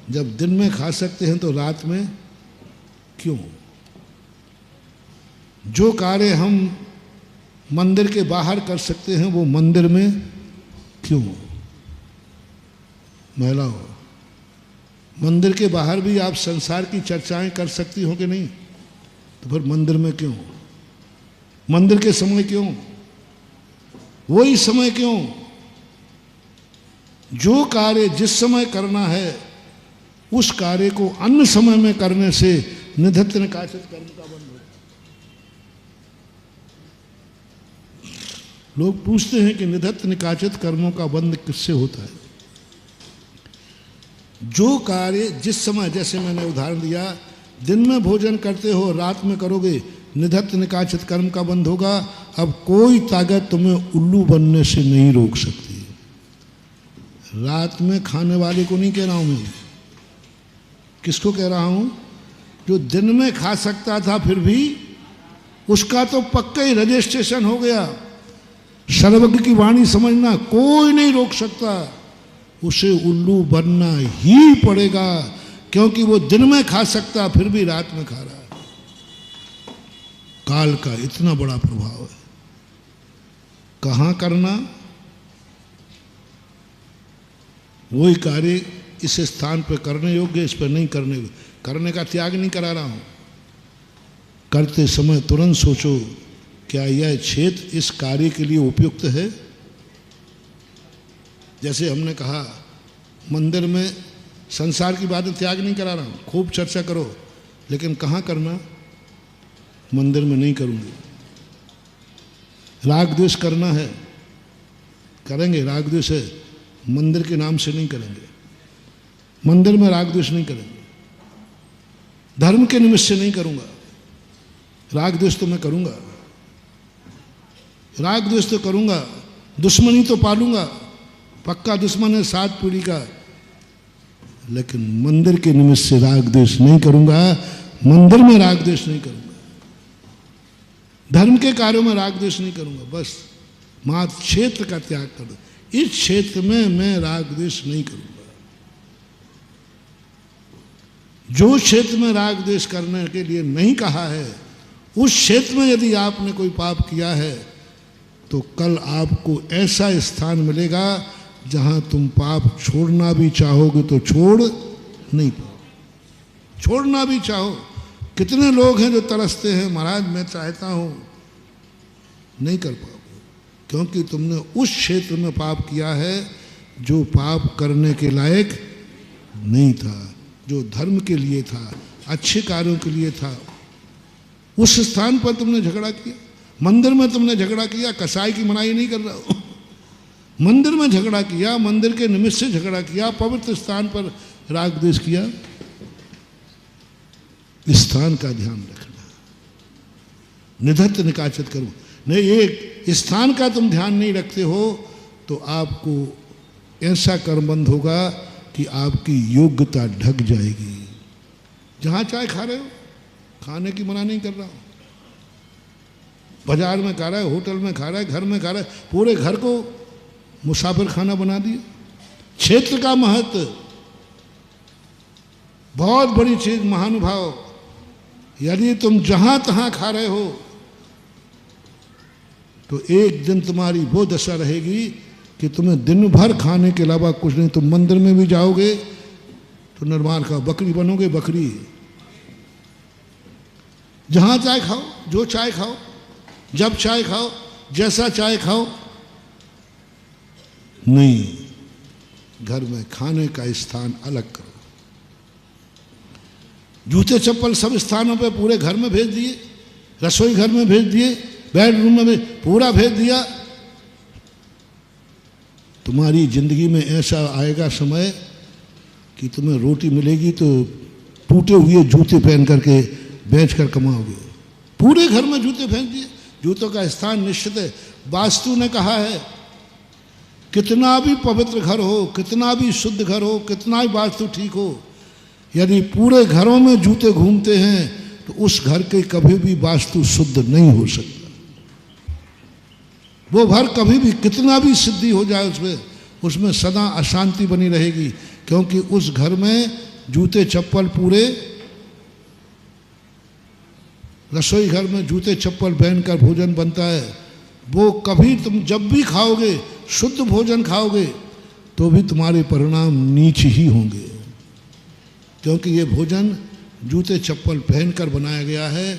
जब दिन में खा सकते हैं तो रात में क्यों? जो कार्य हम मंदिर के बाहर कर सकते हैं वो मंदिर में क्यों? महिलाओं, मंदिर के बाहर भी आप संसार की चर्चाएं कर सकती हो कि नहीं? तो फिर मंदिर में क्यों? मंदिर के समय क्यों? वही समय क्यों? जो कार्य जिस समय करना है उस कार्य को अन्य समय में करने से निधत्त निकाचित कर्म का बंध हो। लोग पूछते हैं कि निधत्त निकाचित कर्मों का बंध किससे होता है? जो कार्य जिस समय, जैसे मैंने उदाहरण दिया, दिन में भोजन करते हो रात में करोगे, निधत्त निकाचित कर्म का बंध होगा। अब कोई ताकत तुम्हें उल्लू बनने से नहीं रोक सकती। रात में खाने वाले को नहीं कह रहा हूं मैं, किसको कह रहा हूं? जो दिन में खा सकता था फिर भी उसका तो पक्का ही रजिस्ट्रेशन हो गया। सर्वज्ञ की वाणी समझना, कोई नहीं रोक सकता, उसे उल्लू बनना ही पड़ेगा, क्योंकि वो दिन में खा सकता फिर भी रात में खा रहा है। काल का इतना बड़ा प्रभाव है। कहां करना? वही कार्य इस स्थान पर करने योग्य, इस पर नहीं करने योग्य। करने का त्याग नहीं करा रहा हूं। करते समय तुरंत सोचो, क्या यह क्षेत्र इस कार्य के लिए उपयुक्त है? जैसे हमने कहा, मंदिर में संसार की बातें त्याग नहीं करा रहा हूं, खूब चर्चा करो, लेकिन कहाँ करना? मंदिर में नहीं करूंगी। राग द्वेष करना है, करेंगे, राग द्वेष है, मंदिर के नाम से नहीं करेंगे। मंदिर में राग द्वेष नहीं करेंगे। धर्म के निमित्त से नहीं करूंगा। राग द्वेष तो मैं करूंगा, राग द्वेष तो करूंगा, दुश्मनी तो पालूंगा, पक्का दुश्मन है 7 पीढ़ी का, लेकिन मंदिर के निमित्त से राग द्वेष नहीं करूंगा। मंदिर में राग द्वेष नहीं करूंगा। धर्म के कार्यों में राग द्वेष नहीं करूंगा। बस मात्र क्षेत्र का त्याग कर दो। इस क्षेत्र में मैं राग द्वेष नहीं करूंगा। जो क्षेत्र में राग द्वेष करने के लिए नहीं कहा है, उस क्षेत्र में यदि आपने कोई पाप किया है तो कल आपको ऐसा स्थान मिलेगा जहां तुम पाप छोड़ना भी चाहोगे तो छोड़ नहीं पाओ। छोड़ना भी चाहो, कितने लोग हैं जो तरसते हैं, महाराज मैं चाहता हूं, नहीं कर पाओगे, क्योंकि तुमने उस क्षेत्र में पाप किया है जो पाप करने के लायक नहीं था, जो धर्म के लिए था, अच्छे कार्यों के लिए था। उस स्थान पर तुमने झगड़ा किया। मंदिर में तुमने झगड़ा किया, कसाई की मनाही नहीं कर रहा हो, मंदिर में झगड़ा किया, मंदिर के निमित्त से झगड़ा किया, पवित्र स्थान पर राग द्वेष किया। स्थान का ध्यान रखना, निधत्त निकाचित करो। नहीं, एक स्थान का तुम ध्यान नहीं रखते हो तो आपको ऐसा कर्मबंध होगा कि आपकी योग्यता ढक जाएगी। जहां चाय खा रहे हो, खाने की मना नहीं कर रहा हूं, बाजार में खा रहा है, होटल में खा रहा है, घर में खा रहा है, पूरे घर को मुसाफिर खाना बना दिया। क्षेत्र का महत्व बहुत बड़ी चीज, महानुभाव। यदि तुम जहां तहां खा रहे हो तो एक दिन तुम्हारी वो दशा रहेगी कि तुम्हें दिन भर खाने के अलावा कुछ नहीं। तुम मंदिर में भी जाओगे तो निर्माण का बकरी बनोगे, बकरी। जहां चाय खाओ, जो चाय खाओ, जब चाय खाओ, जैसा चाय खाओ, नहीं, घर में खाने का स्थान अलग करो। जूते चप्पल सब स्थानों पे पूरे घर में भेज दिए, रसोई घर में भेज दिए, बेडरूम में पूरा भेज दिया। तुम्हारी जिंदगी में ऐसा आएगा समय कि तुम्हें रोटी मिलेगी तो टूटे हुए जूते पहन करके बेच कर कमाओगे। पूरे घर में जूते फेंक दिए। जूतों का स्थान निश्चित है। वास्तु ने कहा है, कितना भी पवित्र घर हो, कितना भी शुद्ध घर हो, कितना भी वास्तु ठीक हो, यदि पूरे घरों में जूते घूमते हैं तो उस घर के कभी भी वास्तु शुद्ध नहीं हो सकता। वो घर कभी भी कितना भी सिद्धि हो जाए उसमें सदा अशांति बनी रहेगी, क्योंकि उस घर में जूते चप्पल पूरे रसोई घर में जूते चप्पल पहनकर भोजन बनता है, वो कभी तुम जब भी खाओगे, शुद्ध भोजन खाओगे, तो भी तुम्हारे परिणाम नीच ही होंगे, क्योंकि ये भोजन जूते चप्पल पहनकर बनाया गया है,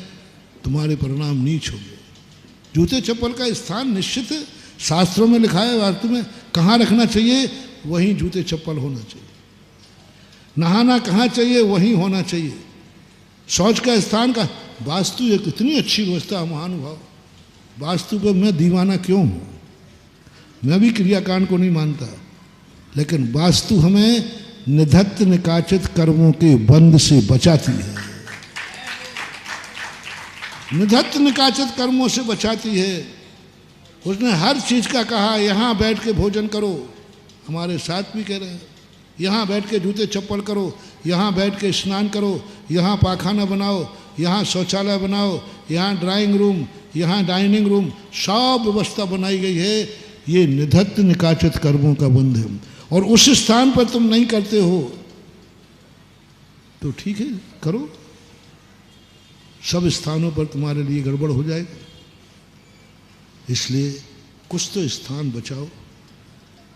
तुम्हारे परिणाम नीच होंगे। जूते चप्पल का स्थान निश्चित शास्त्रों में लिखा है, वास्तु में कहाँ रखना चाहिए, वहीं जूते चप्पल होना चाहिए। नहाना कहाँ चाहिए, वहीं होना चाहिए। शौच का स्थान का वास्तु एक इतनी अच्छी व्यवस्था, महानुभाव, वास्तु पर मैं दीवाना क्यों हूँ? मैं भी क्रियाकांड को नहीं मानता, लेकिन वास्तु हमें निधत्त निकाचित कर्मों के बंध से बचाती है, निधत्त निकाचित कर्मों से बचाती है। उसने हर चीज का कहा, यहाँ बैठ के भोजन करो, हमारे साथ भी कह रहे हैं, यहाँ बैठ के जूते चप्पल करो, यहाँ बैठ के स्नान करो, यहाँ पाखाना बनाओ, यहाँ शौचालय बनाओ, यहाँ ड्राइंग रूम, यहाँ डाइनिंग रूम, सब व्यवस्था बनाई गई है। ये निधत्त निकाचित कर्मों का बंध है, और उस स्थान पर तुम नहीं करते हो तो ठीक है, करो, सब स्थानों पर तुम्हारे लिए गड़बड़ हो जाएगा। इसलिए कुछ तो स्थान बचाओ,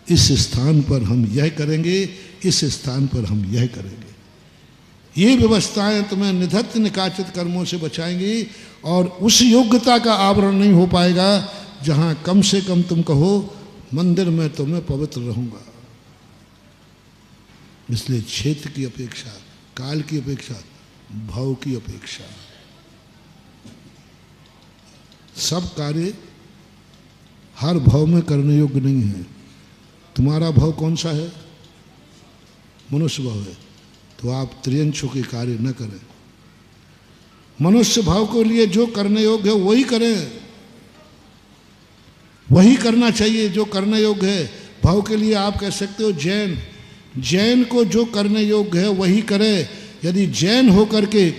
इस स्थान पर हम यह करेंगे, इस स्थान पर हम यह करेंगे। ये व्यवस्थाएं तुम्हें निधत्त निकाचित कर्मों से बचाएंगी, और उस योग्यता का आवरण नहीं हो पाएगा जहां कम से कम तुम कहो मंदिर में तो मैं पवित्र रहूंगा। इसलिए क्षेत्र की अपेक्षा, काल की अपेक्षा, भाव की अपेक्षा, सब कार्य हर भाव में करने योग्य नहीं है। तुम्हारा भाव कौन सा है? मनुष्य भाव है, तो आप त्रियंशों के कार्य न करें। मनुष्य भाव के लिए जो करने योग्य है वही करें, वही करना चाहिए जो करने योग्य है। भाव के लिए आप कह सकते हो जैन, जैन को जो करने योग्य है वही करे। यदि जैन होकर के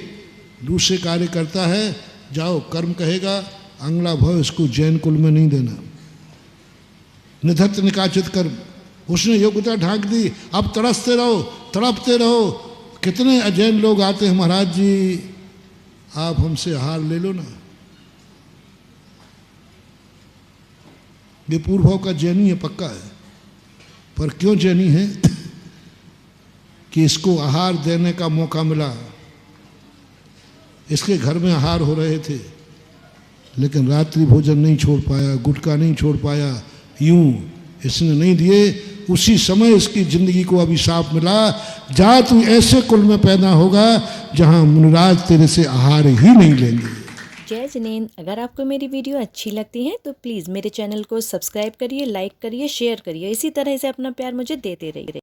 दूसरे कार्य करता है, जाओ कर्म कहेगा, अंगला भाव इसको जैन कुल में नहीं देना। निधत्त निकाचित कर्म, उसने योग्यता ढांक दी, अब तरसते रहो, तड़पते रहो। कितने अजैन लोग आते हैं, महाराज जी आप हमसे आहार ले लो ना। ये पूर्व का जैनी है, पक्का है, पर क्यों जैनी है? कि इसको आहार देने का मौका मिला, इसके घर में आहार हो रहे थे, लेकिन रात्रि भोजन नहीं छोड़ पाया, गुटखा नहीं छोड़ पाया, यूं इसने नहीं दिए, उसी समय इसकी जिंदगी को अभिशाप मिला, जा तू ऐसे कुल में पैदा होगा जहां मुनिराज तेरे से आहार ही नहीं लेंगे। जय जिनेंद्र। अगर आपको मेरी वीडियो अच्छी लगती है तो प्लीज़ मेरे चैनल को सब्सक्राइब करिए, लाइक करिए, शेयर करिए। इसी तरह से अपना प्यार मुझे देते रहिए।